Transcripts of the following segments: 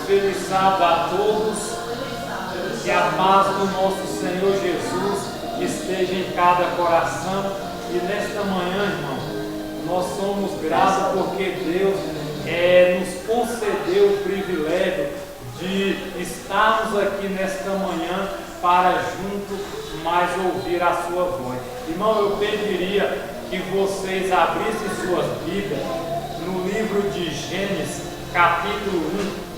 Feliz sábado a todos. Que a paz do nosso Senhor Jesus esteja em cada coração. E nesta manhã, irmão, nós somos gratos porque Deus nos concedeu o privilégio de estarmos aqui nesta manhã para juntos mais ouvir a sua voz. Irmão, eu pediria que vocês abrissem suas Bíblias no livro de Gênesis, capítulo 1,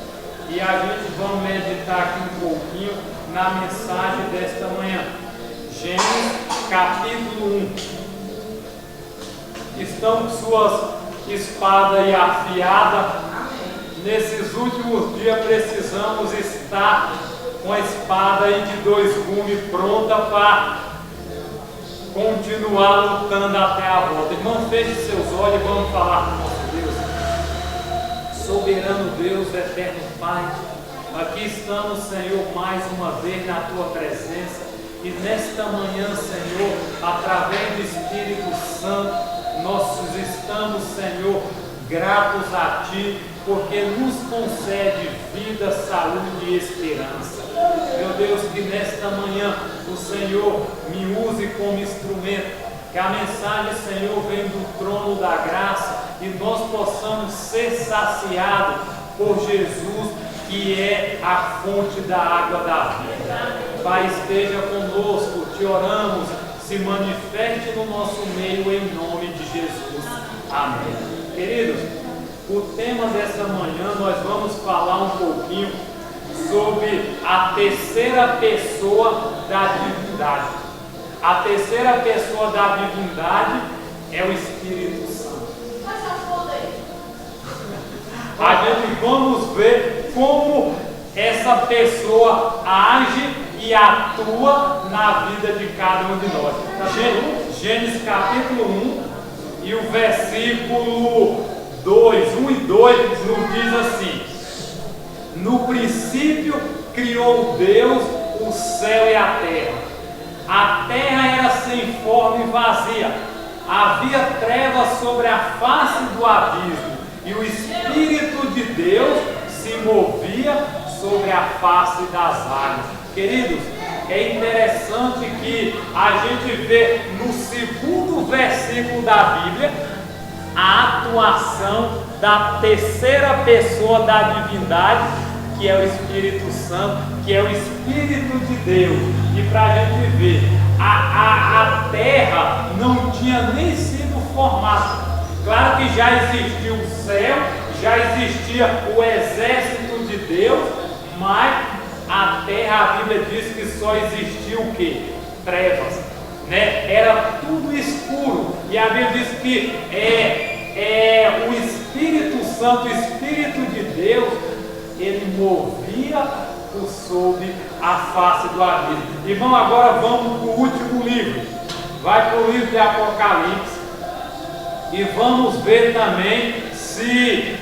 e a gente vai meditar aqui um pouquinho na mensagem desta manhã. Gênesis, capítulo 1. Estão com suas espadas aí afiadas. Nesses últimos dias precisamos estar com a espada aí de 2 gumes pronta para continuar lutando até a volta. Irmão, feche seus olhos e vamos falar com o nosso Deus. Soberano Deus, eterno Pai, aqui estamos, Senhor, mais uma vez na Tua presença. E nesta manhã, Senhor, através do Espírito Santo, nós estamos, Senhor, gratos a Ti, porque nos concede vida, saúde e esperança. Meu Deus, que nesta manhã o Senhor me use como instrumento, que a mensagem, Senhor, venha do trono da graça e nós possamos ser saciados por Jesus, que é a fonte da água da vida. Pai, esteja conosco, te oramos, se manifeste no nosso meio em nome de Jesus. Amém. Queridos, o tema dessa manhã nós vamos falar um pouquinho sobre a terceira pessoa da divindade. A terceira pessoa da divindade é o Espírito Santo. A gente vamos ver como essa pessoa age e atua na vida de cada um de nós. Gênesis capítulo 1 e o versículo 2, 1 e 2 nos diz assim: no princípio criou Deus o céu e a terra. A terra era sem forma e vazia. Havia trevas sobre a face do abismo, e o Espírito de Deus se movia sobre a face das águas. Queridos, é interessante que a gente vê no segundo versículo da Bíblia a atuação da terceira pessoa da divindade, que é o Espírito Santo, que é o Espírito de Deus. E para a gente ver, a terra não tinha nem sido formada. Claro que já existia o céu, já existia o exército de Deus, mas a terra, a Bíblia diz que só existia o quê? Trevas, né? Era tudo escuro. E a Bíblia diz que o Espírito Santo, o Espírito de Deus, ele movia por sob a face do abismo. Irmão, agora vamos para o último livro. Vai para o livro de Apocalipse e vamos ver também se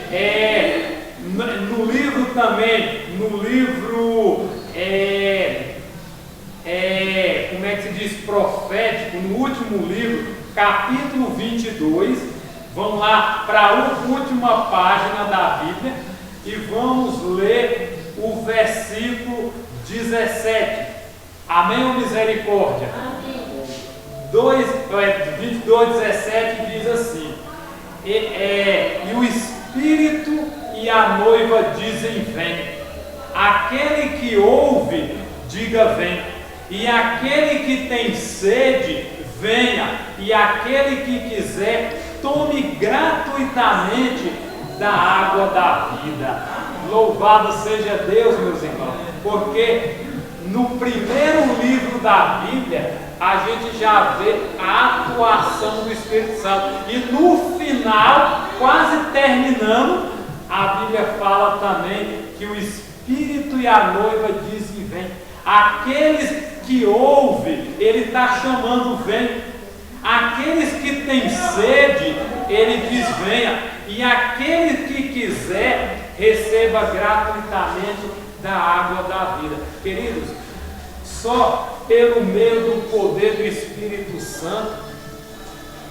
no livro como é que se diz, profético, no último livro, capítulo 22, vamos lá para a última página da Bíblia e vamos ler o versículo 17. Amém ou misericórdia? Amém. 22, 17 diz assim: e o Espírito e a noiva dizem vem. Aquele que ouve, diga vem. E aquele que tem sede, venha. E aquele que quiser, tome gratuitamente da água da vida. Louvado seja Deus, meus irmãos, porque no primeiro livro da Bíblia a gente já vê a atuação do Espírito Santo, e no final, quase terminando, a Bíblia fala também que o Espírito e a noiva dizem vem. Aqueles que ouvem, ele está chamando vem. Aqueles que têm sede, ele diz venha. E aquele que quiser, receba gratuitamente da água da vida. Queridos, só pelo meio do poder do Espírito Santo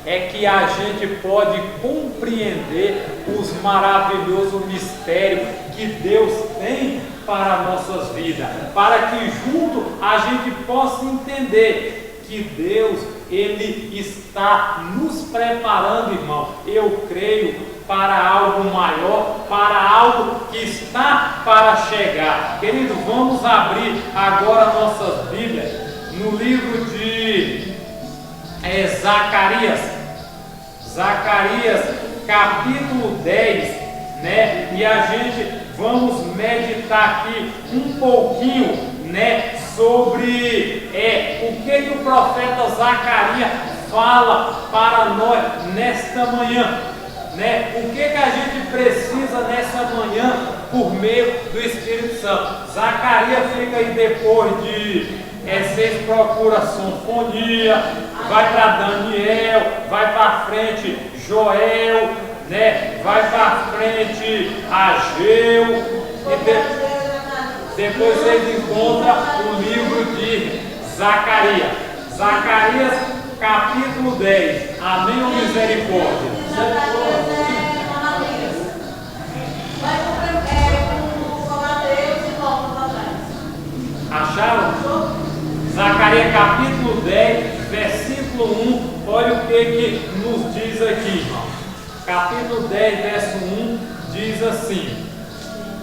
é que a gente pode compreender os maravilhosos mistérios que Deus tem para nossas vidas, para que junto a gente possa entender que Deus, Ele está nos preparando, irmão, eu creio, para algo maior, para algo que está para chegar. Querido, vamos abrir agora nossas Bíblias no livro de Zacarias, capítulo 10, né? E a gente vamos meditar aqui um pouquinho, né, sobre o que o profeta Zacarias fala para nós nesta manhã, né? O que a gente precisa nessa manhã por meio do Espírito Santo. Zacarias fica aí depois de vocês procuram Sinfonia, vai para Daniel, vai para frente Joel, né? Vai para frente Ageu, e depois vocês encontram o livro de Zacarias. Zacarias capítulo 10. Amém ou misericórdia? Zacarias é Mateus. Vai com Mateus e volta para trás. Acharam? Zacarias capítulo 10, versículo 1. Olha o que nos diz aqui, irmão. Capítulo 10, verso 1 diz assim: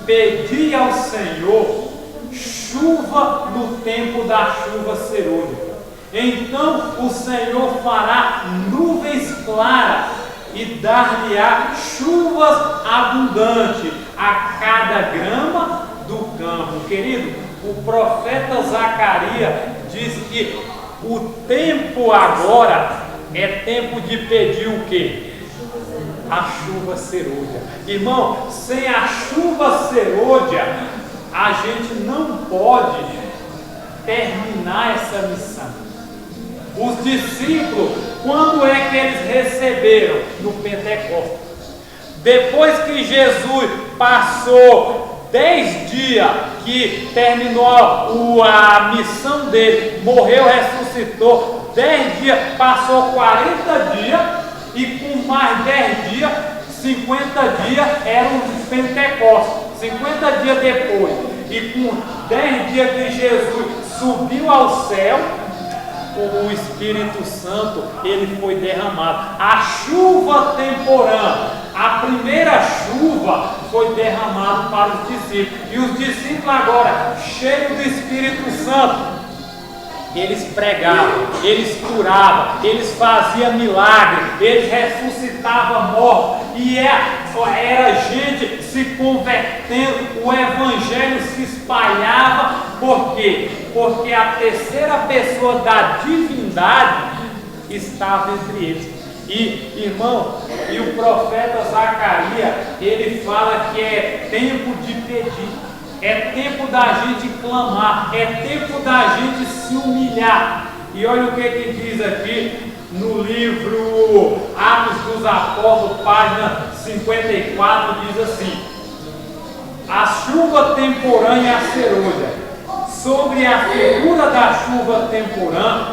pedi ao Senhor chuva no tempo da chuva serôdia. Então o Senhor fará nuvens claras e dar-lhe-á chuvas abundantes a cada grama do campo. Querido, o profeta Zacarias diz que o tempo agora é tempo de pedir o quê? A chuva serôdia. Irmão, sem a chuva serôdia, a gente não pode terminar essa missão. Os discípulos, quando é que eles receberam? No Pentecostes. Depois que Jesus passou 10 dias, que terminou a missão dele, morreu, ressuscitou, 10 dias, passou 40 dias, e com mais 10 dias, 50 dias era o Pentecostes. 50 dias depois, e com 10 dias que Jesus subiu ao céu, o Espírito Santo, ele foi derramado. A chuva temporã, a primeira chuva foi derramada para os discípulos. E os discípulos agora, cheios do Espírito Santo, eles pregavam, eles curavam, eles faziam milagres, eles ressuscitavam mortos, e era gente se convertendo, o evangelho se espalhava. Por quê? Porque a terceira pessoa da divindade estava entre eles. E, irmão, e o profeta Zacarias, ele fala que é tempo de pedir, é tempo da gente clamar, é tempo da gente se humilhar. E olha o que diz aqui no livro Atos dos Apóstolos, página 54, diz assim: a chuva temporã e a serôdia. Sobre a figura da chuva temporã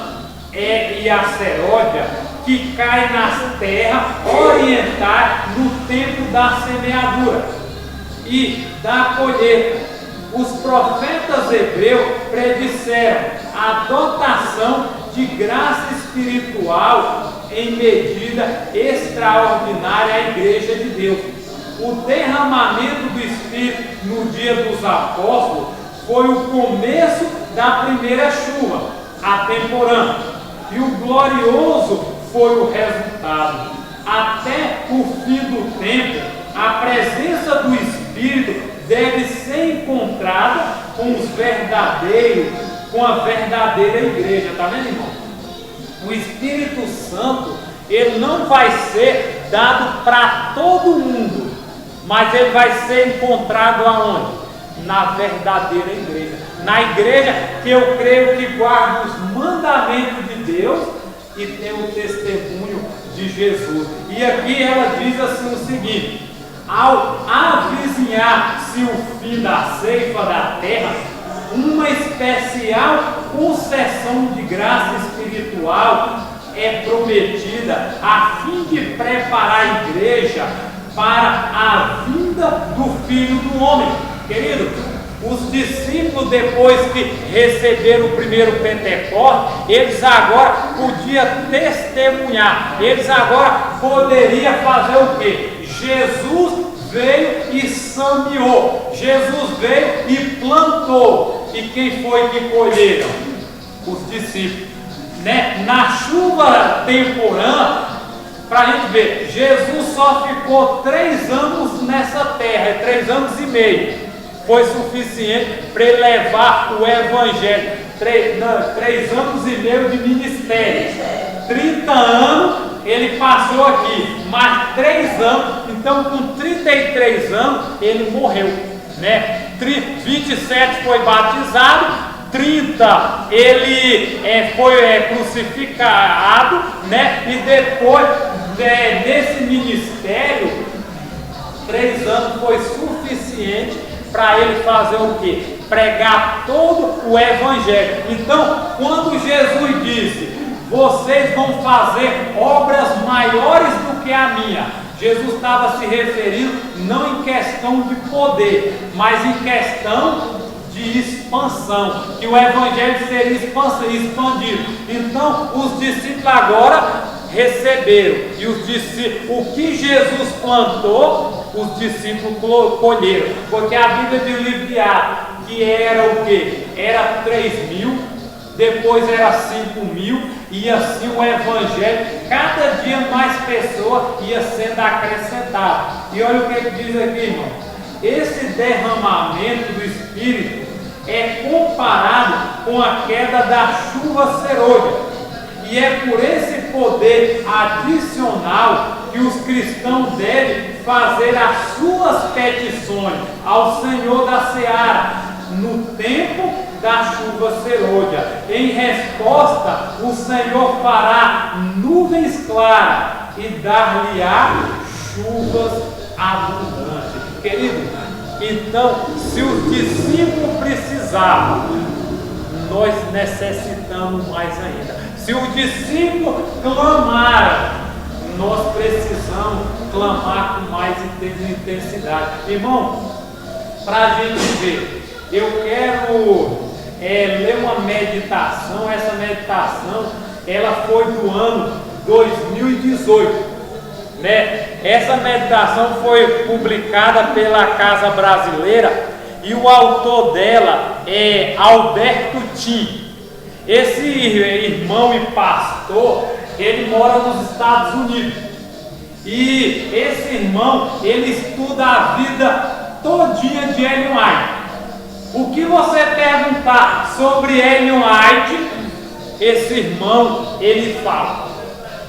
e a serôdia, que cai nas terras orientais no tempo da semeadura e da colheita. Os profetas hebreus predisseram a dotação de graça espiritual em medida extraordinária à Igreja de Deus. O derramamento do Espírito no dia dos apóstolos foi o começo da primeira chuva, a temporã, e o glorioso foi o resultado. Até o fim do tempo, a presença do Espírito deve ser encontrada com a verdadeira igreja. Está vendo, irmão? O Espírito Santo, ele não vai ser dado para todo mundo, mas ele vai ser encontrado aonde? Na verdadeira igreja. Na igreja que eu creio que guarda os mandamentos de Deus e tem o testemunho de Jesus. E aqui ela diz assim o seguinte: ao avizinhar-se o fim da ceifa da terra, uma especial concessão de graça espiritual é prometida a fim de preparar a igreja para a vinda vinda do Filho do Homem. Querido, os discípulos, depois que receberam o primeiro Pentecostes, eles agora podiam testemunhar, eles agora poderiam fazer o quê? Jesus veio e semeou, Jesus veio e plantou, e quem foi que colheram? Os discípulos, né? Na chuva temporã, para a gente ver, Jesus só ficou 3 anos nessa terra, 3 anos e meio. Foi suficiente para ele levar o Evangelho. 3 anos e meio de ministério. 30 anos ele passou aqui, mais 3 anos. Então, com 33 anos, ele morreu, né? 27 foi batizado, 30 ele foi crucificado, né? E depois desse ministério, 3 anos foi suficiente para ele fazer o quê? Pregar todo o Evangelho. Então, quando Jesus disse, vocês vão fazer obras maiores do que a minha, Jesus estava se referindo não em questão de poder, mas em questão de expansão, que o Evangelho seria expandido. Então, os discípulos agora receberam, e os discípulos, o que Jesus plantou, os discípulos colheram, porque a Bíblia diz livreado que era o que? Era 3.000, depois era 5.000, e assim o Evangelho, cada dia mais pessoas ia sendo acrescentado. E olha o que ele diz aqui, irmão, esse derramamento do Espírito é comparado com a queda da chuva serôdia. E é por esse poder adicional que os cristãos devem fazer as suas petições ao Senhor da Seara no tempo da chuva serôdia. Em resposta, o Senhor fará nuvens claras e dar-lhe-á chuvas abundantes. Querido, então, se os discípulos precisavam, nós necessitamos mais ainda. Se o discípulo clamar, nós precisamos clamar com mais intensidade. Irmão, para a gente ver, eu quero ler uma meditação. Essa meditação, ela foi do ano 2018, né? Essa meditação foi publicada pela Casa Brasileira e o autor dela é Alberto Tim. Esse irmão e pastor, ele mora nos Estados Unidos. E esse irmão, ele estuda a vida todinha de Ellen White. O que você perguntar sobre Ellen White, esse irmão, ele fala,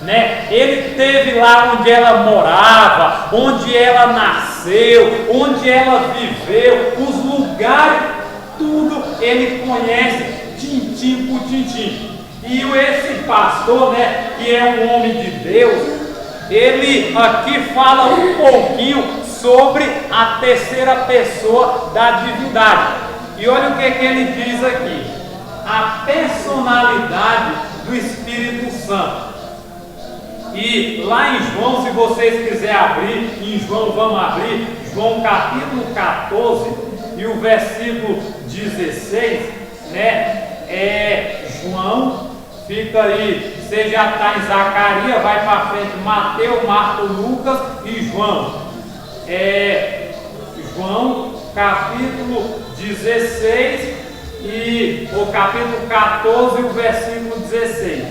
né? Ele esteve lá onde ela morava, onde ela nasceu, onde ela viveu, os lugares, tudo ele conhece, tintim por tintim. E esse pastor, né, que é um homem de Deus, ele aqui fala um pouquinho sobre a terceira pessoa da divindade. E olha o que ele diz aqui: a personalidade do Espírito Santo. E lá em João, se vocês quiserem abrir, em João, vamos abrir, João capítulo 14 e o versículo 16, né? João, fica aí, você já está em Zacarias, vai para frente, Mateus, Marcos, Lucas e João. João capítulo 16 e o capítulo 14 e o versículo 16.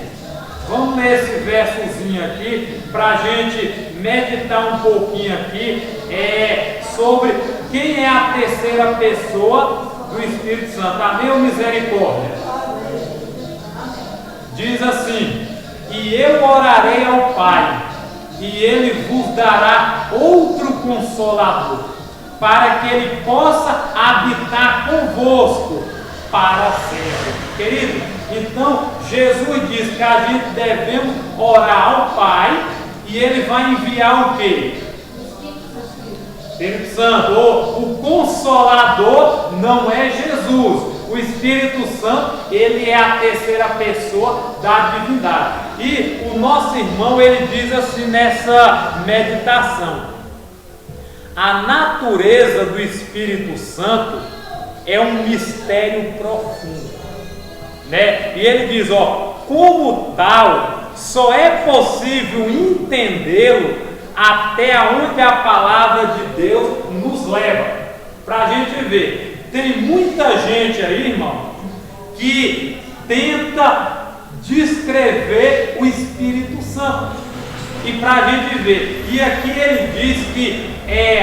Vamos ler esse versozinho aqui para a gente meditar um pouquinho aqui sobre quem é a terceira pessoa do Espírito Santo. Amém ou misericórdia? Diz assim: e eu orarei ao Pai, e Ele vos dará outro Consolador, para que Ele possa habitar convosco para sempre. Querido, então Jesus diz que a gente devemos orar ao Pai, e Ele vai enviar o quê? Espírito Santo. O Consolador não é Jesus. O Espírito Santo, ele é a terceira pessoa da divindade. E o nosso irmão, ele diz assim nessa meditação: a natureza do Espírito Santo é um mistério profundo, né? E ele diz, como tal, só é possível entendê-lo até onde a palavra de Deus nos leva. Para a gente ver, tem muita gente aí, irmão, que tenta descrever o Espírito Santo. E para a gente ver, e aqui ele diz que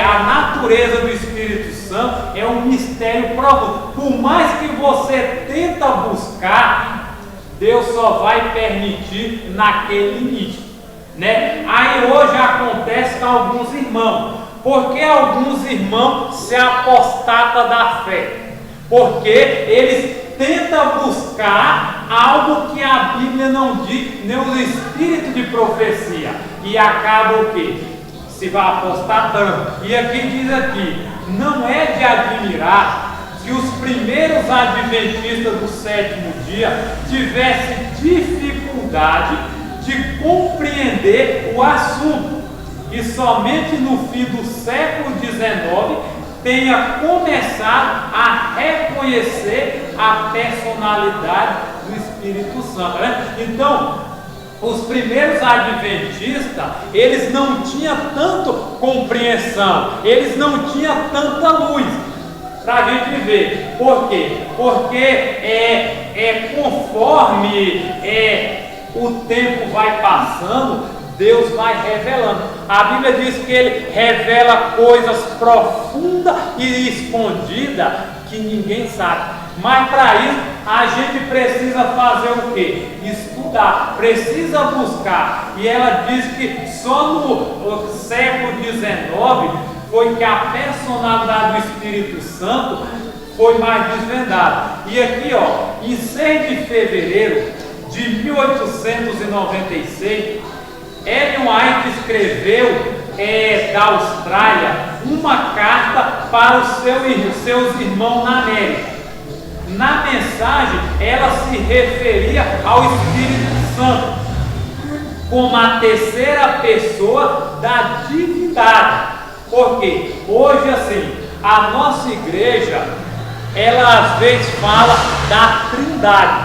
a natureza do Espírito Santo é um mistério profundo. Por mais que você tenta buscar, Deus só vai permitir naquele limite, né? Aí hoje acontece com alguns irmãos, porque alguns irmãos se apostatam da fé, porque eles tentam buscar algo que a Bíblia não diz, nem o espírito de profecia, e acaba o quê? Se vai apostatando. E aqui diz aqui, não é de admirar que os primeiros adventistas do sétimo dia tivessem dificuldade de compreender o assunto, e somente no fim do século XIX tenha começado a reconhecer a personalidade do Espírito Santo, né? Então, os primeiros adventistas, eles não tinham tanta compreensão, eles não tinham tanta luz para a gente ver. Por quê? Porque conforme o tempo vai passando, Deus vai revelando. A Bíblia diz que Ele revela coisas profundas e escondidas que ninguém sabe. Mas para isso a gente precisa fazer o quê? Estudar, precisa buscar. E ela diz que só no século XIX foi que a personalidade do Espírito Santo foi mais desvendada. E aqui, em 6 de fevereiro de 1896, Ellen White escreveu da Austrália uma carta para os seus irmãos na América. Na mensagem, ela se referia ao Espírito Santo como a terceira pessoa da divindade. Porque hoje, assim, a nossa igreja, ela às vezes fala da Trindade,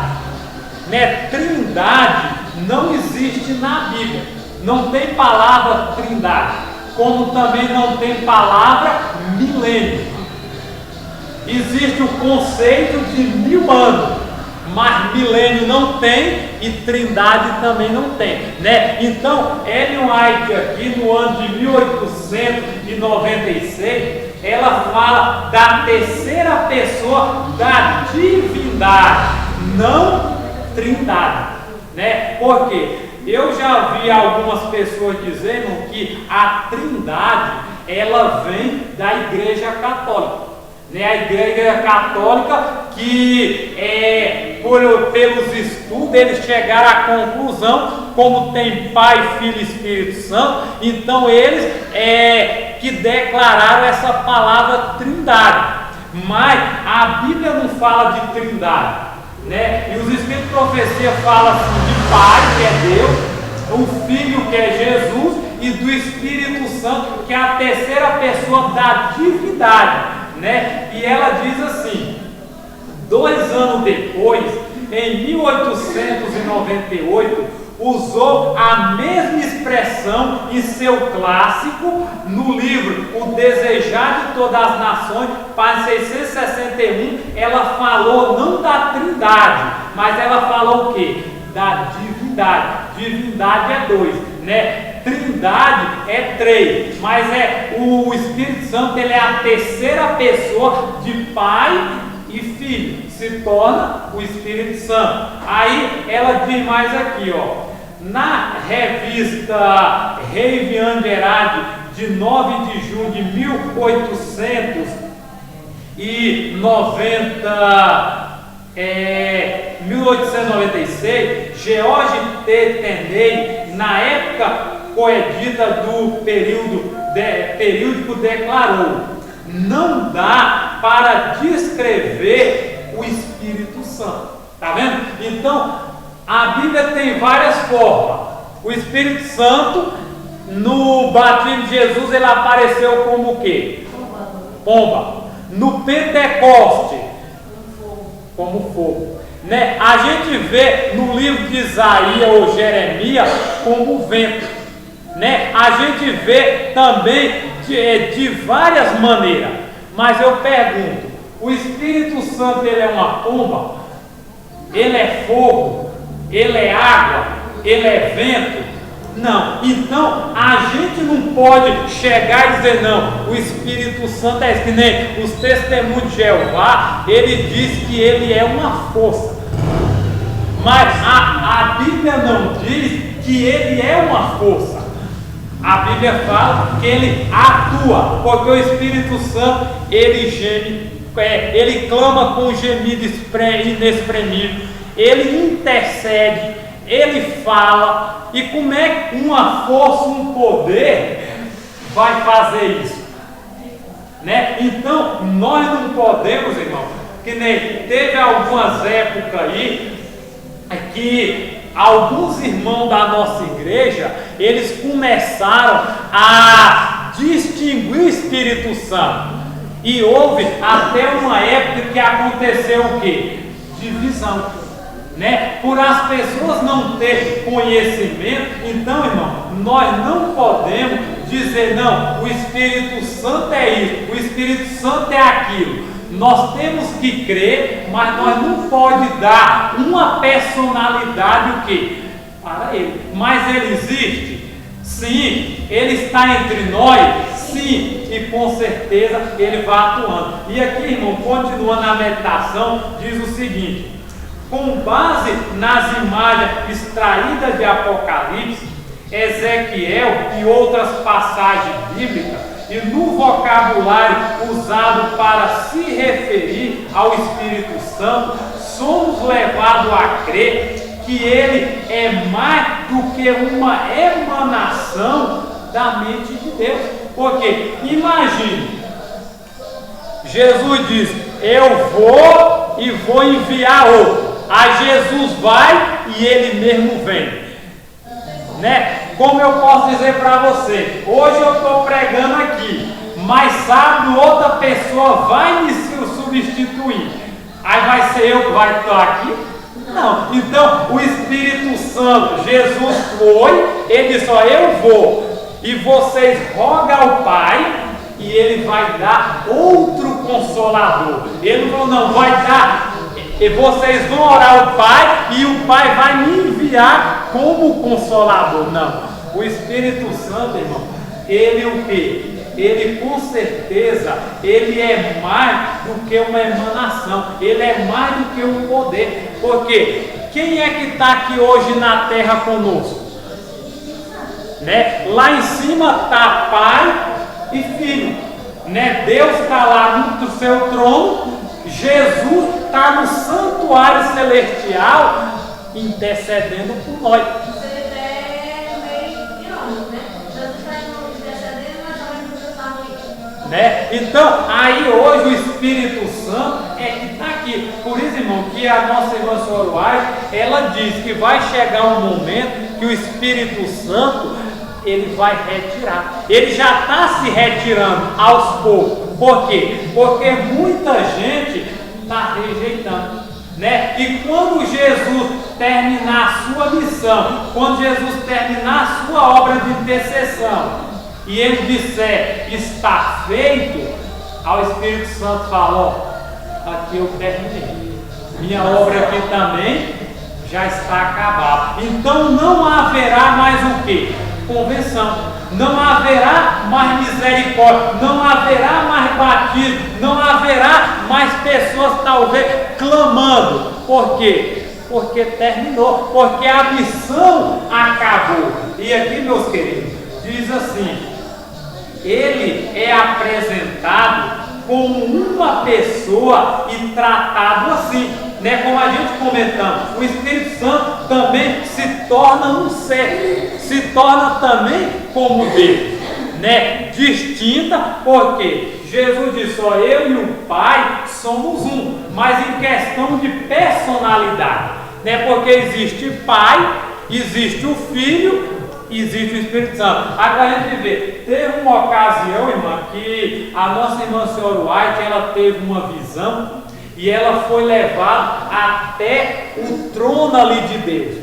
né? Trindade não existe na Bíblia. Não tem palavra Trindade, como também não tem palavra milênio. Existe o conceito de 1000 anos, mas milênio não tem e Trindade também não tem, né? Então, Ellen White aqui no ano de 1896, ela fala da terceira pessoa da divindade, não Trindade, né? Por quê? Eu já vi algumas pessoas dizendo que a Trindade, ela vem da Igreja Católica, né? A Igreja Católica que, pelos estudos, eles chegaram à conclusão, como tem Pai, Filho e Espírito Santo, então eles que declararam essa palavra Trindade. Mas a Bíblia não fala de Trindade, né? E os Espíritos de Profecia falam assim, de Pai, que é Deus, o Filho, que é Jesus, e do Espírito Santo, que é a terceira pessoa da divindade, né? E ela diz assim, 2 anos depois, em 1898, usou a mesma expressão em seu clássico no livro O Desejar de Todas as Nações, página 661. Ela falou não da Trindade, mas ela falou o quê? Da divindade. Divindade é 2, né? Trindade é 3, mas o Espírito Santo, ele é a terceira pessoa de Pai e Filho, se torna o Espírito Santo. Aí ela diz mais aqui, na revista Reivian Gerard, de 9 de junho de 1896, George T. Tenney, na época coedita do período declarou: não dá para descrever o Espírito Santo. Tá vendo? Então, a Bíblia tem várias formas. O Espírito Santo No batismo de Jesus ele apareceu como o quê? Pomba. No Pentecoste, como fogo. Né? A gente vê no livro de Isaías ou Jeremias como vento. Né? A gente vê também de várias maneiras. Mas eu pergunto, o Espírito Santo ele é uma pomba? Ele é fogo? Ele é água? Ele é vento? Não. Então a gente não pode chegar e dizer não, o Espírito Santo é isso, que nem os testemunhos de Jeová, ele diz que ele é uma força. Mas a Bíblia não diz que ele é uma força. A Bíblia fala que ele atua, porque o Espírito Santo ele geme, ele clama com gemido inexprimível, ele intercede, ele fala. E como é que uma força, um poder vai fazer isso? Né? Então nós não podemos, irmão, que nem teve algumas épocas aí que alguns irmãos da nossa igreja, eles começaram a distinguir o Espírito Santo. E houve até uma época que aconteceu o quê? Divisão. Né? Por as pessoas não terem conhecimento, então, irmão, nós não podemos dizer, não, o Espírito Santo é isso, o Espírito Santo é aquilo. Nós temos que crer, mas nós não podemos dar uma personalidade o quê? Para ele. Mas ele existe? Sim. Ele está entre nós? Sim. E com certeza ele vai atuando. E aqui, irmão, continuando a meditação, diz o seguinte: com base nas imagens extraídas de Apocalipse, Ezequiel e outras passagens bíblicas, e no vocabulário usado para se referir ao Espírito Santo, somos levados a crer que ele é mais do que uma emanação da mente de Deus. Porque, imagine, Jesus diz, eu vou e vou enviar outro. Aí Jesus vai e ele mesmo vem. Né? Como eu posso dizer para você, hoje eu estou pregando aqui, mas sábado outra pessoa vai me substituir. Aí vai ser eu que vai estar aqui? Não. Então o Espírito Santo, Jesus foi, ele disse, ó, eu vou, e vocês rogam ao Pai, e ele vai dar outro Consolador. Ele falou, não, vai dar, e vocês vão orar ao Pai, e o Pai vai me enviar como Consolador. Não, o Espírito Santo, irmão, ele o quê? Ele com certeza, ele é mais do que uma emanação, ele é mais do que um poder. Porque quem é que está aqui hoje na terra conosco? Né? Lá em cima está Pai e Filho, né? Deus está lá no seu trono, Jesus está no santuário celestial intercedendo por nós. Né? Então, aí hoje o Espírito Santo é que está aqui. Por isso, irmão, que a nossa irmã Soruai, ela diz que vai chegar um momento que o Espírito Santo, ele vai retirar. Ele já está se retirando aos poucos. Por quê? Porque muita gente está rejeitando. Né? E quando Jesus terminar a sua missão, quando Jesus terminar a sua obra de intercessão, e ele disser, está feito, ao Espírito Santo fala, ó, aqui eu terminei, minha obra aqui também já está acabada. Então não haverá mais o que? Convenção, não haverá mais misericórdia, não haverá mais batismo, não haverá mais pessoas talvez clamando. Por quê? Porque terminou, porque a missão acabou. E aqui, meus queridos, diz assim, ele é apresentado como uma pessoa e tratado assim, né? Como a gente comentamos, o Espírito Santo também se torna um ser, se torna também como Deus, né? Distinta, porque Jesus disse, ó, eu e o Pai somos um, mas em questão de personalidade, né? Porque existe Pai, existe o Filho existe o Espírito Santo. Agora a gente vê, teve uma ocasião, irmã, que a nossa irmã senhora White, ela teve uma visão e ela foi levada até o trono ali de Deus.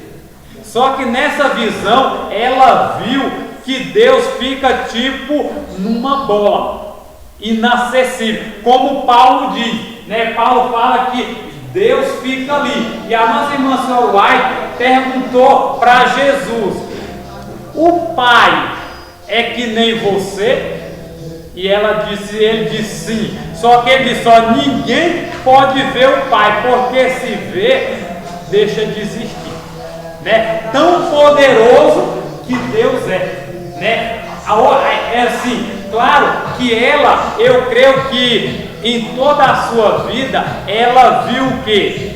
Só que nessa visão ela viu que Deus fica tipo numa bola, inacessível, como Paulo diz, né? Paulo fala que Deus fica ali. E a nossa irmã senhora White perguntou para Jesus: o Pai é que nem você? E ele disse sim. Só que ele disse: ó, ninguém pode ver o Pai, porque se vê, deixa de existir, né? Tão poderoso que Deus é, né? É assim, claro que ela, eu creio que em toda a sua vida, ela viu o quê?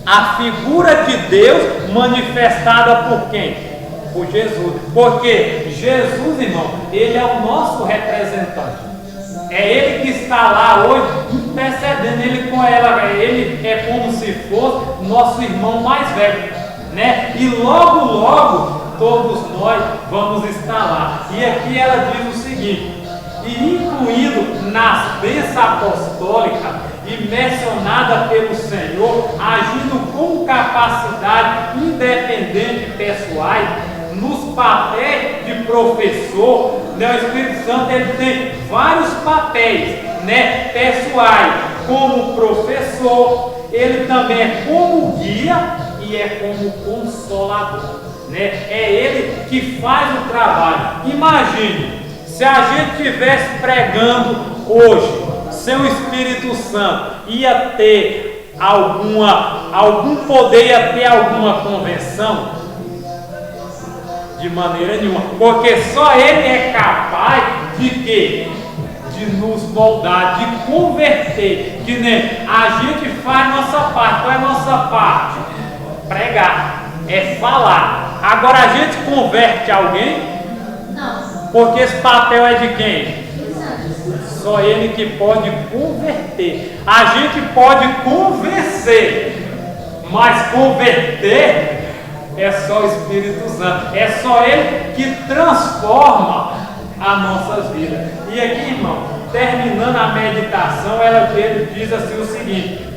A figura de Deus manifestada por quem? Por Jesus. Porque Jesus, irmão, ele é o nosso representante. É ele que está lá hoje intercedendo, ele com ela, ele é como se fosse nosso irmão mais velho, né? E logo, logo, todos nós vamos estar lá. E aqui ela diz o seguinte: e incluído nas bênçãos apostólicas e mencionada pelo Senhor, agindo com capacidade independente e pessoais, nos papéis de professor, né? O Espírito Santo ele tem vários papéis, né? Pessoais, como professor, ele também é como guia e é como consolador, né? É ele que faz o trabalho. Imagine, se a gente estivesse pregando hoje, seu Espírito Santo ia ter algum poder, ia ter alguma convenção? De maneira nenhuma, porque só ele é capaz de quê? De nos moldar, de converter, que nem a gente faz nossa parte. Qual é a nossa parte? Pregar, é falar. Agora a gente converte alguém? Não. Porque esse papel é de quem? Só ele que pode converter. A gente pode convencer, mas converter é só o Espírito Santo. É só ele que transforma as nossas vidas. E aqui, irmão, terminando a meditação, ele diz assim o seguinte: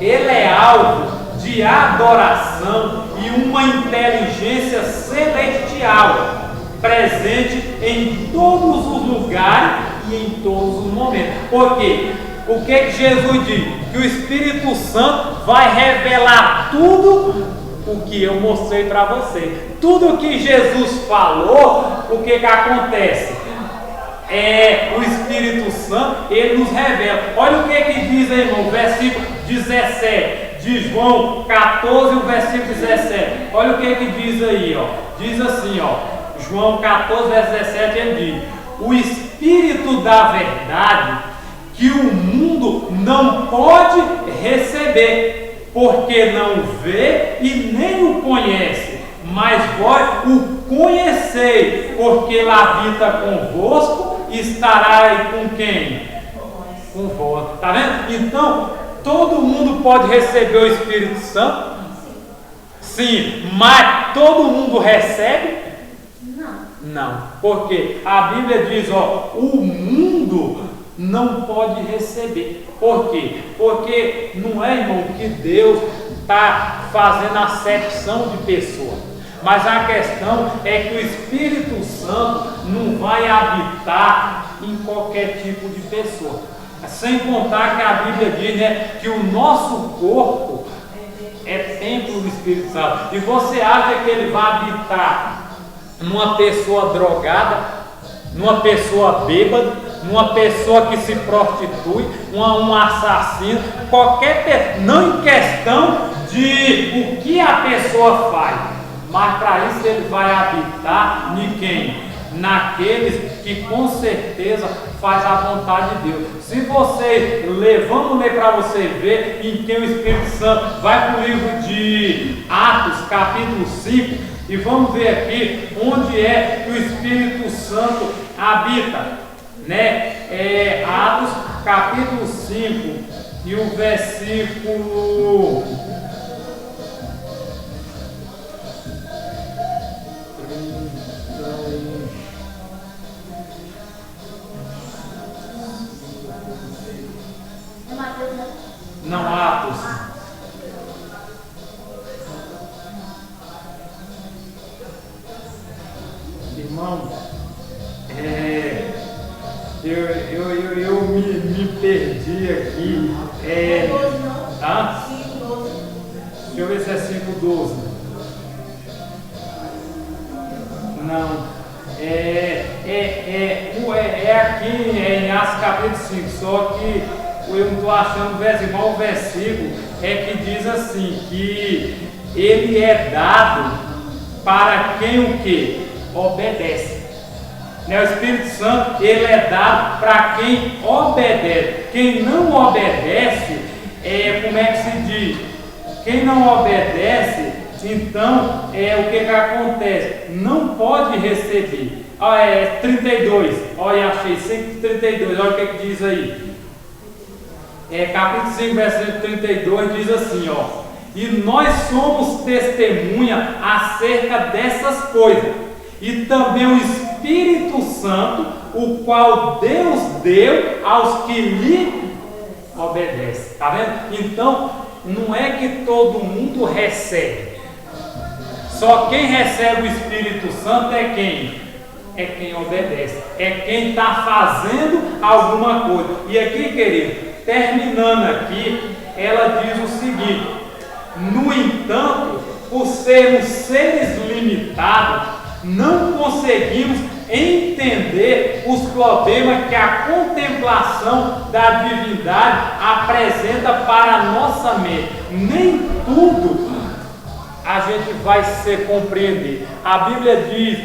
ele é alvo de adoração e uma inteligência celestial presente em todos os lugares e em todos os momentos. Por quê? O que Jesus diz? Que o Espírito Santo vai revelar tudo o que eu mostrei para você. Tudo o que Jesus falou, o que acontece? O Espírito Santo, ele nos revela. Olha o que diz aí, irmão, o versículo 17 de João 14, o versículo 17. Olha o que diz aí, ó. Diz assim, ó, João 14, verso 17, ele diz: o Espírito da verdade, que o mundo não pode receber, porque não vê e nem o conhece, mas vós o conheceis, porque ele habita convosco e estará aí com quem? Com vós. Está vendo? Então, todo mundo pode receber o Espírito Santo? Sim, mas todo mundo recebe? Não, porque a Bíblia diz, ó, o mundo não pode receber. Por quê? Porque não é, irmão, que Deus está fazendo acepção de pessoas, mas a questão é que o Espírito Santo não vai habitar em qualquer tipo de pessoa. Sem contar que a Bíblia diz, né, que o nosso corpo é templo do Espírito Santo. E você acha que ele vai habitar numa pessoa drogada, numa pessoa bêbada, numa pessoa que se prostitui, um assassino, qualquer pessoa, não em questão de o que a pessoa faz, mas para isso ele vai habitar em quem? Naqueles que com certeza faz a vontade de Deus. Se você ler, vamos ler para você ver em quem o Espírito Santo vai para o livro de Atos, capítulo 5, e vamos ver aqui onde é que o Espírito Santo habita, né? Atos, capítulo 5, e o versículo Não, Atos. Irmão, eu me perdi aqui. Tá? Deixa eu ver se é 5:12. Não. É aqui em Atos capítulo 5, só que eu não estou achando o versículo, igual o versículo que diz assim, que ele é dado para quem o quê? Obedece. Né? O Espírito Santo, ele é dado para quem obedece. Quem não obedece, como é que se diz? Quem não obedece, então, o que acontece? Não pode receber. 32, olha, achei 5:32, olha o que diz aí. Capítulo 5, versículo 32 diz assim, ó: e nós somos testemunha acerca dessas coisas, e também o Espírito Santo, o qual Deus deu aos que lhe obedecem. Tá vendo? Então, não é que todo mundo recebe. Só quem recebe o Espírito Santo é quem? É quem obedece. É quem está fazendo alguma coisa. E aqui, querido, terminando aqui, ela diz o seguinte: no entanto, por sermos seres limitados, não conseguimos entender os problemas que a contemplação da divindade apresenta para a nossa mente. Nem tudo a gente vai se compreender. A Bíblia diz,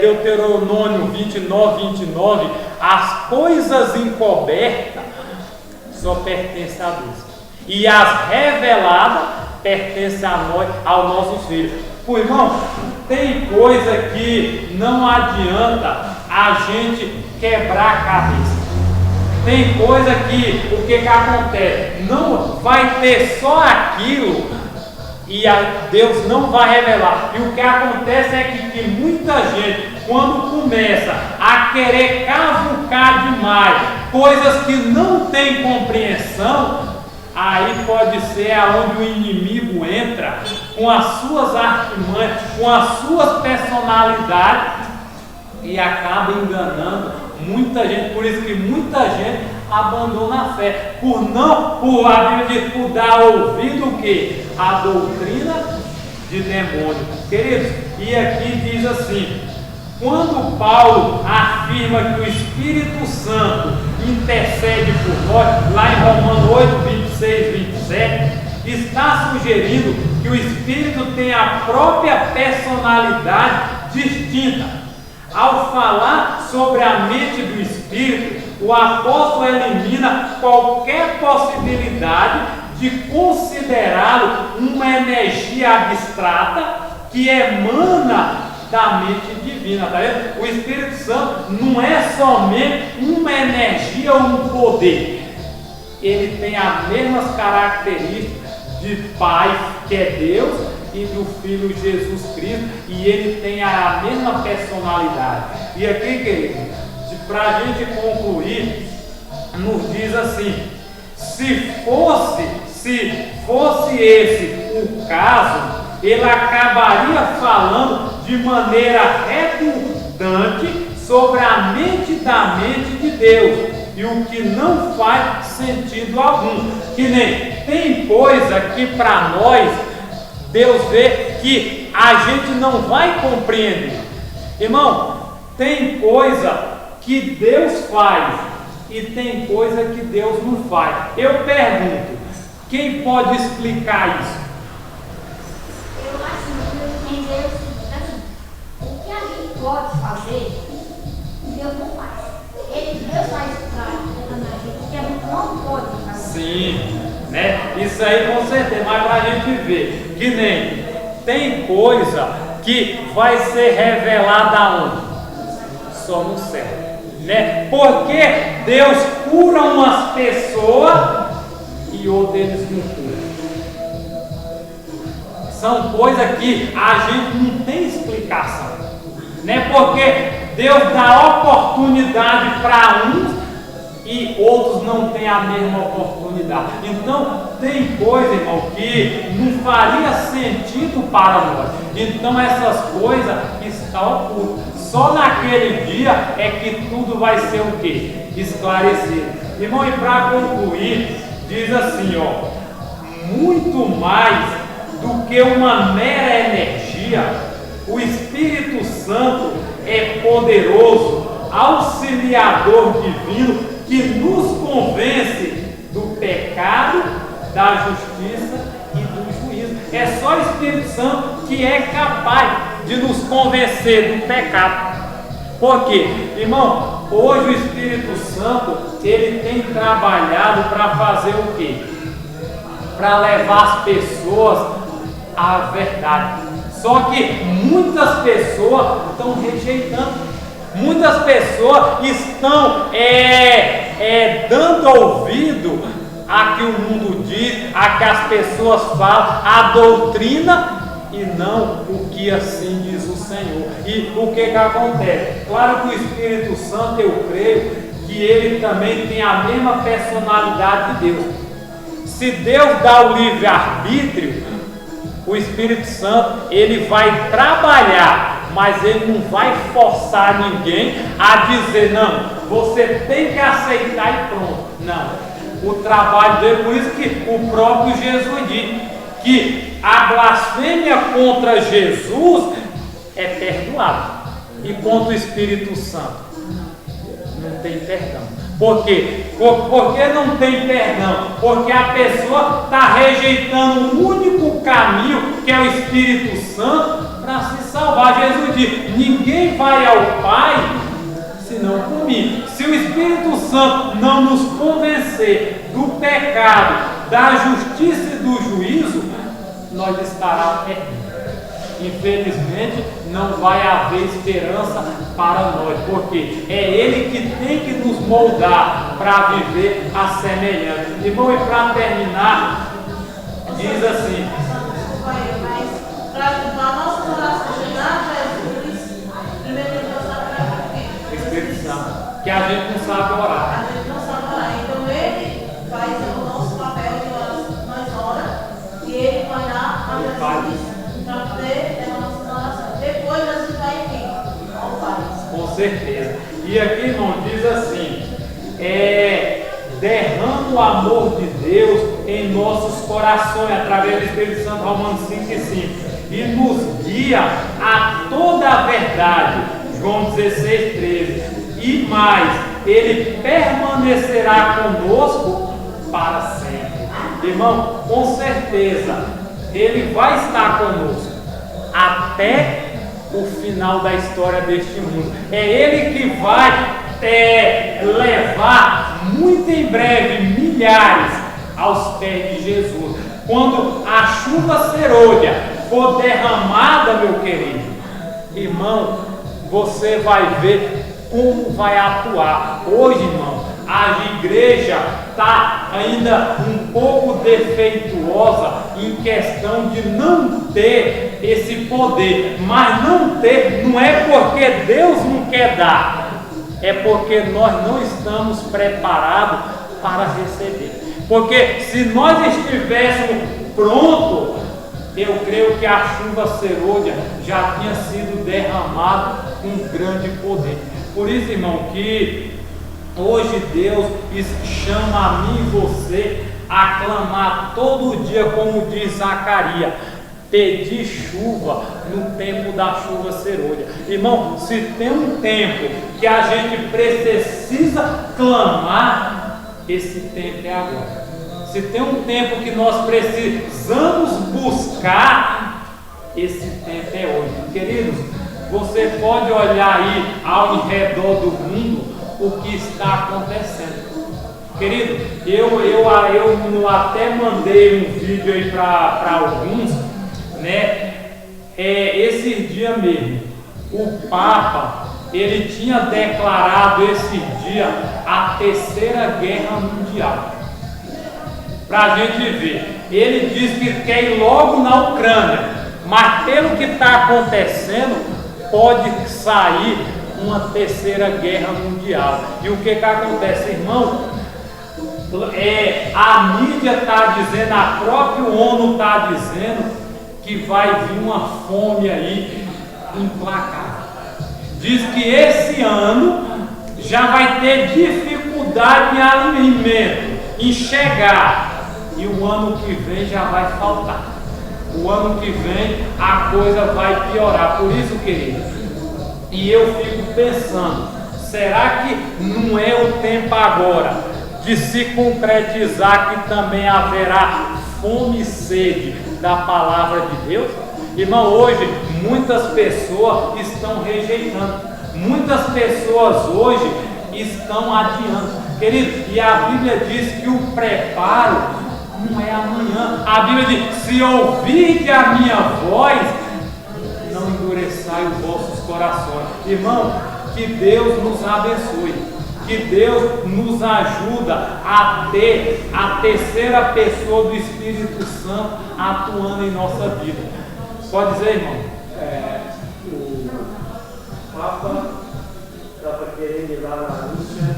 Deuteronômio 29, as coisas encobertas só pertencem a Deus, e as reveladas pertencem a nós, aos nossos filhos. Pois, irmão, tem coisa que não adianta a gente quebrar a cabeça. Tem coisa que, o que acontece? Não vai ter só aquilo e Deus não vai revelar. E o que acontece é que muita gente, quando começa a querer cavucar demais coisas que não tem compreensão, aí pode ser aonde o inimigo entra com as suas artimanhas, com as suas personalidades, e acaba enganando muita gente. Por isso que muita gente abandona a fé, a Bíblia diz, por dar ouvido o quê? A doutrina de demônio. Queridos, e aqui diz assim: quando Paulo afirma que o Espírito Santo intercede por nós, lá em Romanos 8, 26, 27, está sugerindo que o Espírito tem a própria personalidade distinta. Ao falar sobre a mente do Espírito, o apóstolo elimina qualquer possibilidade de considerá-lo uma energia abstrata que emana da mente divina, tá vendo? O Espírito Santo não é somente uma energia ou um poder. Ele tem as mesmas características de Pai, que é Deus, e do Filho Jesus Cristo, e ele tem a mesma personalidade. E aqui, querido, para a gente concluir, nos diz assim: se fosse esse o caso, ele acabaria falando de maneira redundante sobre a mente da mente de Deus, e o que não faz sentido algum. Que nem tem coisa que para nós Deus vê que a gente não vai compreender. Irmão, tem coisa que Deus faz e tem coisa que Deus não faz. Eu pergunto, quem pode explicar isso? Eu acho que Deus, assim, o que a gente pode fazer, Deus não faz. Deus faz para a gente o que a gente não pode fazer. Sim, né? Isso aí com certeza, mas para a gente ver, que nem tem coisa que vai ser revelada aonde? Só no céu, né? Porque Deus cura umas pessoas e outros eles não curam. São coisas que a gente não tem explicação, né? Porque Deus dá oportunidade para uns e outros não têm a mesma oportunidade. Então, tem coisa, irmão, que não faria sentido para nós. Então, essas coisas estão ocultas. Só naquele dia é que tudo vai ser o quê? Esclarecido. Irmão, e para concluir, diz assim, ó, muito mais do que uma mera energia, o Espírito Santo é poderoso, auxiliador divino, que nos convence do pecado, da justiça e do juízo. É só o Espírito Santo que é capaz de nos convencer do pecado. Por quê? Irmão, hoje o Espírito Santo, ele tem trabalhado para fazer o quê? Para levar as pessoas à verdade. Só que muitas pessoas estão rejeitando. Muitas pessoas estão dando ouvido a que o mundo diz, a que as pessoas falam, a doutrina e não o que assim diz o Senhor. E o que acontece? Claro que o Espírito Santo, eu creio que ele também tem a mesma personalidade de Deus. Se Deus dá o livre-arbítrio, o Espírito Santo, ele vai trabalhar, mas ele não vai forçar ninguém a dizer, não, você tem que aceitar e pronto. Não. O trabalho dele, por isso que o próprio Jesus diz que a blasfêmia contra Jesus é perdoada. E contra o Espírito Santo não tem perdão. Por quê? Porque não tem perdão? Porque a pessoa está rejeitando o único caminho, que é o Espírito Santo, para se salvar. Jesus diz, ninguém vai ao Pai senão comigo. Se o Espírito Santo não nos convencer do pecado, da justiça e do juízo, nós estaremos perdidos. Infelizmente, não vai haver esperança para nós, porque é Ele que tem que nos moldar para viver a semelhança. Irmão, e para terminar, diz assim: mas para ajudar nosso coração a chegar a Jesus, primeiro Deus sabe o Espírito Santo, que a gente não sabe orar. A gente não sabe orar. Então Ele faz o nosso papel de oração, nós oramos, e Ele vai dar a Jesus para poder ter a nossa oração. Depois a gente vai vir ao Pai. Com certeza. E aqui, irmão, diz assim: derrama o amor de Deus em nossos corações, através do Espírito Santo, Romanos 5:5, e nos guia a toda a verdade, João 16:13, e mais, Ele permanecerá conosco para sempre. Irmão, com certeza, Ele vai estar conosco até o final da história deste mundo. É Ele que vai levar muito em breve milhares aos pés de Jesus. Quando a chuva serôdia for derramada, meu querido irmão, você vai ver como vai atuar. Hoje, irmão, a igreja está ainda um pouco defeituosa em questão de não ter esse poder. Mas não ter não é porque Deus não quer dar, é porque nós não estamos preparados para receber. Porque se nós estivéssemos prontos, eu creio que a chuva serôdia já tinha sido derramada com grande poder. Por isso, irmão, que hoje Deus chama a mim e você a clamar todo dia, como diz Zacarias, pedir chuva no tempo da chuva serôdia. Irmão, se tem um tempo que a gente precisa clamar, esse tempo é agora. Se tem um tempo que nós precisamos buscar, esse tempo é hoje. Queridos, você pode olhar aí ao redor do mundo o que está acontecendo. Querido, eu até mandei um vídeo aí para alguns, né? Esse dia mesmo, o Papa, ele tinha declarado esse dia a Terceira Guerra Mundial. Para a gente ver, ele diz que quer ir logo na Ucrânia, mas pelo que está acontecendo, pode sair uma terceira guerra mundial. E o que acontece, irmão? A mídia está dizendo, a própria ONU está dizendo que vai vir uma fome aí implacável. Diz que esse ano já vai ter dificuldade em alimento, em chegar, e o ano que vem já vai faltar. O ano que vem a coisa vai piorar. Por isso, querido, e eu fico pensando, será que não é o tempo agora de se concretizar que também haverá fome e sede da palavra de Deus? Irmão, hoje muitas pessoas estão rejeitando, muitas pessoas hoje estão adiando, querido, e a Bíblia diz que o preparo não é amanhã. A Bíblia diz: se ouvirdes a minha voz, não endureçai os vossos corações. Irmão, que Deus nos abençoe, que Deus nos ajuda a ter a terceira pessoa do Espírito Santo atuando em nossa vida. Pode dizer, irmão? O Papa estava querendo ir lá na Rússia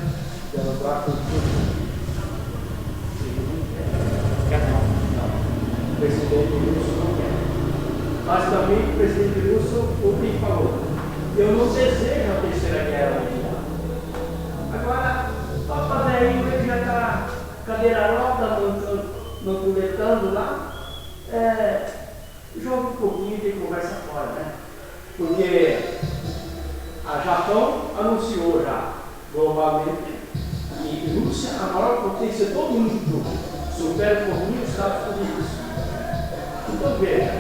dialogar com o presidente russo não quer. Mas também o presidente russo, o que falou? Eu não desejo a terceira guerra mundial. Agora, o Papa velho, ele já está cadeirarota no tuletando lá. Joga um pouquinho de conversa fora, né? Porque a Japão anunciou já globalmente que Rússia é a maior potência do mundo, supera por mim os Estados Unidos. Então veja,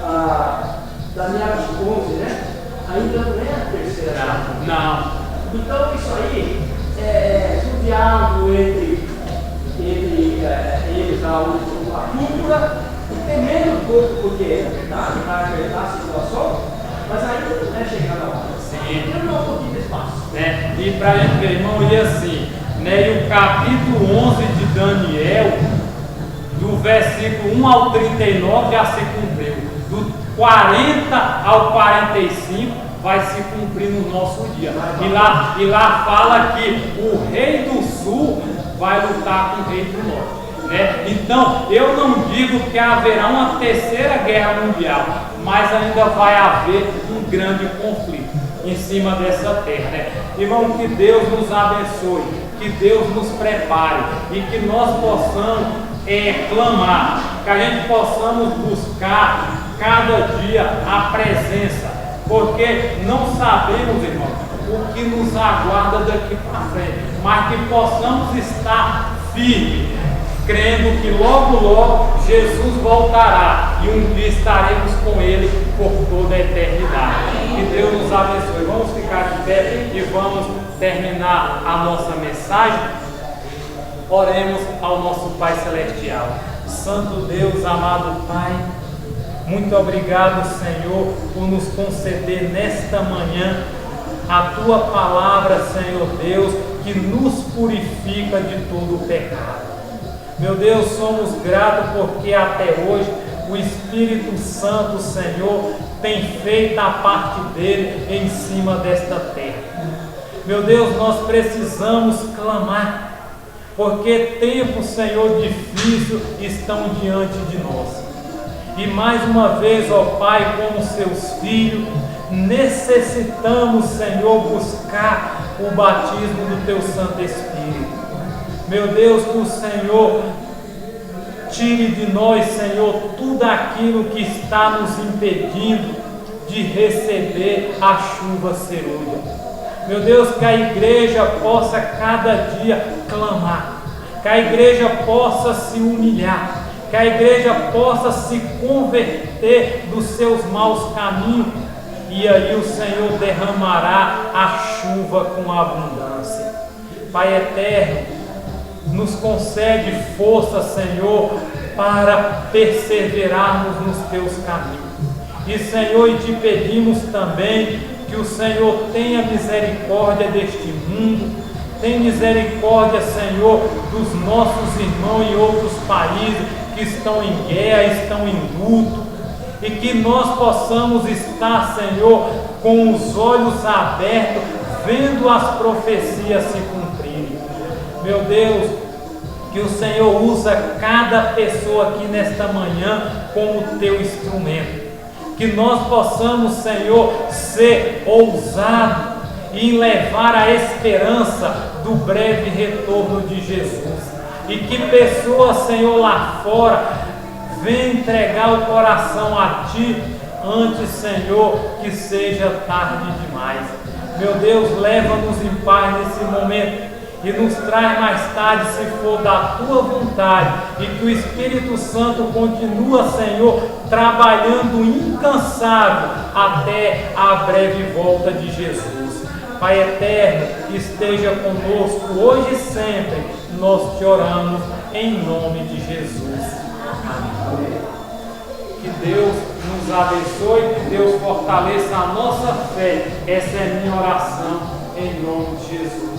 a Daniel 11, né? Ainda não é a terceira guerra. Não. Então isso aí é o diálogo entre eles, a cúpula, temendo um pouco, porque é verdade, vai apertar a situação, mas ainda não é chegada a hora. Sim. Eu não um pouquinho de espaço. Né? E para a gente ver, irmão, e assim, né? E o capítulo 11 de Daniel, do versículo 1 ao 39 já se cumpriu. Do 40 ao 45 vai se cumprir no nosso dia. E lá fala que o rei do sul vai lutar com o rei do norte. Então, eu não digo que haverá uma terceira guerra mundial, mas ainda vai haver um grande conflito em cima dessa terra. Irmão, que Deus nos abençoe, que Deus nos prepare e que nós possamos clamar, que a gente possamos buscar cada dia a presença, porque não sabemos, irmão, o que nos aguarda daqui para frente, mas que possamos estar firmes, crendo que logo, logo Jesus voltará e um dia estaremos com Ele por toda a eternidade. Que Deus nos abençoe. Vamos ficar de pé e vamos terminar a nossa mensagem. Oremos ao nosso Pai Celestial. Santo Deus, amado Pai, muito obrigado, Senhor, por nos conceder nesta manhã a Tua palavra, Senhor Deus, que nos purifica de todo o pecado. Meu Deus, somos gratos porque até hoje o Espírito Santo, Senhor, tem feito a parte dele em cima desta terra. Meu Deus, nós precisamos clamar, porque tempos, Senhor, difíceis estão diante de nós. E mais uma vez, ó Pai, como seus filhos, necessitamos, Senhor, buscar o batismo do Teu Santo Espírito. Meu Deus, que o Senhor tire de nós, Senhor, tudo aquilo que está nos impedindo de receber a chuva cerúlea. Meu Deus, que a igreja possa cada dia clamar, que a igreja possa se humilhar, que a igreja possa se converter dos seus maus caminhos, e aí o Senhor derramará a chuva com abundância. Pai eterno, nos concede força, Senhor, para perseverarmos nos Teus caminhos. E, Senhor, e te pedimos também que o Senhor tenha misericórdia deste mundo, tenha misericórdia, Senhor, dos nossos irmãos em outros países que estão em guerra, estão em luto, e que nós possamos estar, Senhor, com os olhos abertos, vendo as profecias se cumprirem. Meu Deus, que o Senhor usa cada pessoa aqui nesta manhã como teu instrumento. Que nós possamos, Senhor, ser ousados em levar a esperança do breve retorno de Jesus. E que pessoas, Senhor, lá fora venham entregar o coração a Ti antes, Senhor, que seja tarde demais. Meu Deus, leva-nos em paz nesse momento e nos traz mais tarde, se for da Tua vontade, e que o Espírito Santo continua, Senhor, trabalhando incansável até a breve volta de Jesus. Pai eterno, esteja conosco hoje e sempre, nós te oramos em nome de Jesus. Amém. Que Deus nos abençoe, que Deus fortaleça a nossa fé. Essa é a minha oração em nome de Jesus.